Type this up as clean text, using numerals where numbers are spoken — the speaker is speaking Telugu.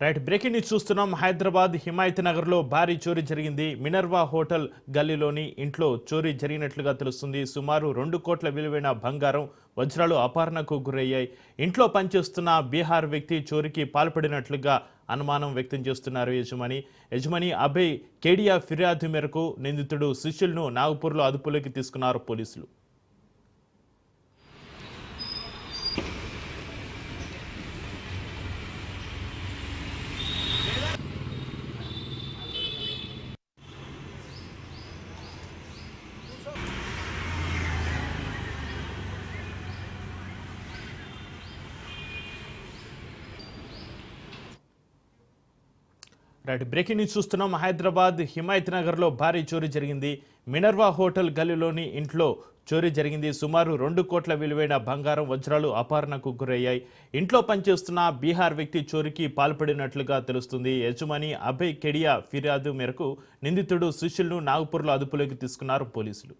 రైట్ బ్రేకింగ్ న్యూస్ చూస్తున్నాం. హైదరాబాద్ హిమాయత్ నగర్లో భారీ చోరీ జరిగింది. మినర్వా హోటల్ గల్లీలోని ఇంట్లో చోరీ జరిగినట్లుగా తెలుస్తుంది. సుమారు 2 కోట్ల విలువైన బంగారం, వజ్రాలు అపహరణకు గురయ్యాయి. ఇంట్లో పనిచేస్తున్న బీహార్ వ్యక్తి చోరీకి పాల్పడినట్లుగా అనుమానం వ్యక్తం చేస్తున్నారు యజమాని అభయ్ కేడియా ఫిర్యాదు మేరకు నిందితుడు సుశీల్ను నాగపూర్లో అదుపులోకి తీసుకున్నారు పోలీసులు. రైట్ బ్రేకింగ్ న్యూస్ చూస్తున్నాం. హైదరాబాద్ హిమాయత్ నగర్లో భారీ చోరీ జరిగింది. మినర్వా హోటల్ గల్లీలోని ఇంట్లో చోరీ జరిగింది. సుమారు 2 కోట్ల విలువైన బంగారం, వజ్రాలు అపహరణకు గురయ్యాయి. ఇంట్లో పనిచేస్తున్న బీహార్ వ్యక్తి చోరీకి పాల్పడినట్లుగా తెలుస్తుంది. యజమాని అభయ్ కేడియా ఫిర్యాదు మేరకు నిందితుడు సుశీల్ను నాగపూర్లో అదుపులోకి తీసుకున్నారు పోలీసులు.